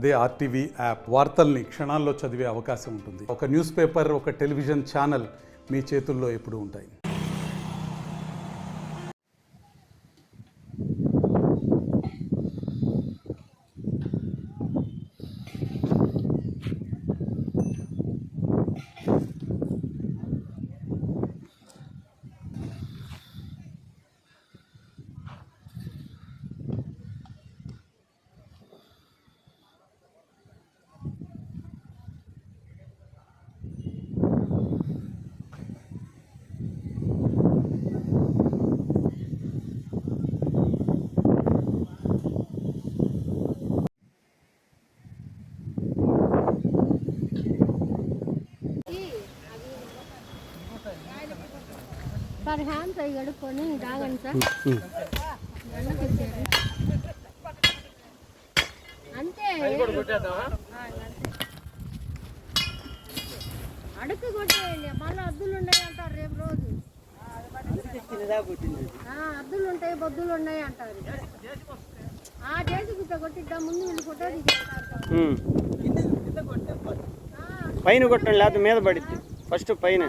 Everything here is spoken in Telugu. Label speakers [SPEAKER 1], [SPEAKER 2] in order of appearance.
[SPEAKER 1] అదే ఆర్టీవీ యాప్ వార్తల్ని క్షణాల్లో చదివే అవకాశం ఉంటుంది. ఒక న్యూస్ పేపర్, ఒక టెలివిజన్ ఛానల్ మీ చేతుల్లో ఎప్పుడూ ఉంటాయి.
[SPEAKER 2] సార్ హ్యాండ్స్ అవి కడుక్కొని తాగండి సార్. అంతే అడుక్కు కొట్టేయండి. మళ్ళీ అద్దులు ఉన్నాయి అంటారు రేపు రోజు. అద్దులు ఉంటాయి, బొద్దులు ఉన్నాయి అంటారు. జేసీబీతో కొట్టిద్దాం ముందు వీళ్ళు కొట్టేది
[SPEAKER 3] పైన కొట్టండి, లేకపోతే మీద పడిద్ది. ఫస్ట్ పైన